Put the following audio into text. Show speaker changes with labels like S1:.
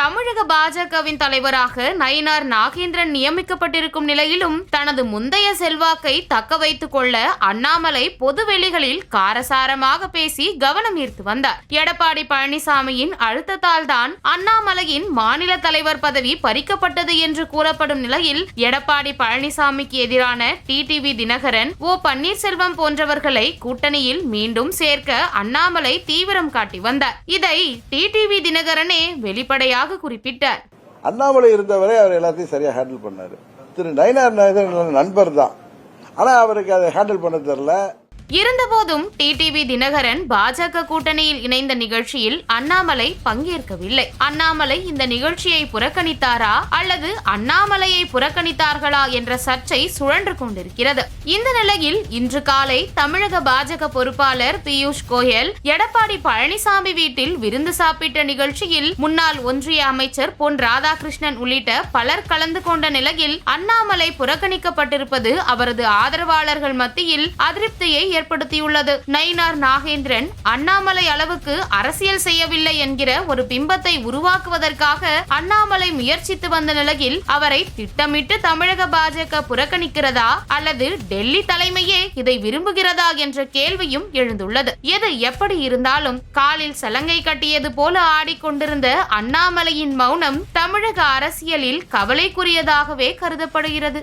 S1: தமிழக பாஜகவின் தலைவராக நயினார் நாகேந்திரன் நியமிக்கப்பட்டிருக்கும் நிலையிலும் தனது முந்தைய செல்வாக்கை தக்க வைத்துக் கொள்ள அண்ணாமலை பொதுவெளிகளில் காரசாரமாக பேசி கவனம் ஈர்த்து வந்தார். எடப்பாடி பழனிசாமியின் அழுத்தத்தால் தான் அண்ணாமலையின் மாநில தலைவர் பதவி பறிக்கப்பட்டது என்று கூறப்படும் நிலையில் எடப்பாடி பழனிசாமிக்கு எதிரான டிடிவி தினகரன், ஓ பன்னீர்செல்வம் போன்றவர்களை கூட்டணியில் மீண்டும் சேர்க்க அண்ணாமலை தீவிரம் காட்டி வந்தார். இதை டிடிவி தினகரனே வெளிப்படையாக குறிப்பிட்டார்.
S2: அண்ணாமலை இருந்தவரை அவர் எல்லாத்தையும் சரியா ஹேண்டில் பண்ணாரு. திரு நயினார் நாகேந்திரன் நண்பர் தான், ஆனா அவருக்கு அதை ஹேண்டில் பண்ண தெரியல.
S1: இருந்தபோதும் டிடிவி தினகரன் பாஜக கூட்டணியில் இணைந்த நிகழ்ச்சியில் அண்ணாமலை பங்கேற்கவில்லை. அண்ணாமலை இந்த நிகழ்ச்சியை புறக்கணித்தாரா அல்லது அண்ணாமலையை புறக்கணித்தார்களா என்ற சர்ச்சை சுழன்று கொண்டிருக்கிறது. இந்த நிலையில் இன்று காலை தமிழக பாஜக பொறுப்பாளர் பியூஷ் கோயல் எடப்பாடி பழனிசாமி வீட்டில் விருந்து சாப்பிட்ட நிகழ்ச்சியில் முன்னாள் ஒன்றிய அமைச்சர் பொன் ராதாகிருஷ்ணன் உள்ளிட்ட பலர் கலந்து கொண்ட நிலையில் அண்ணாமலை புறக்கணிக்கப்பட்டிருப்பது அவரது ஆதரவாளர்கள் மத்தியில் அதிருப்தியை ஏற்படுத்தியுள்ளது. நயினார் நாகேந்திரன் அண்ணாமலை அளவுக்கு அரசியல் செய்யவில்லை என்கிற ஒரு பிம்பத்தை உருவாக்குவதற்காக அண்ணாமலை முயற்சித்து வந்த நிலையில் அவரை திட்டமிட்டு தமிழக பாஜக புறக்கணிக்கிறதா அல்லது டெல்லி தலைமையே இதை விரும்புகிறதா என்ற கேள்வியும் எழுந்துள்ளது. எது எப்படி இருந்தாலும் காலில் சலங்கை கட்டியது போல ஆடிக்கொண்டிருந்த அண்ணாமலையின் மௌனம் தமிழக அரசியலில் கவலைக்குரியதாகவே கருதப்படுகிறது.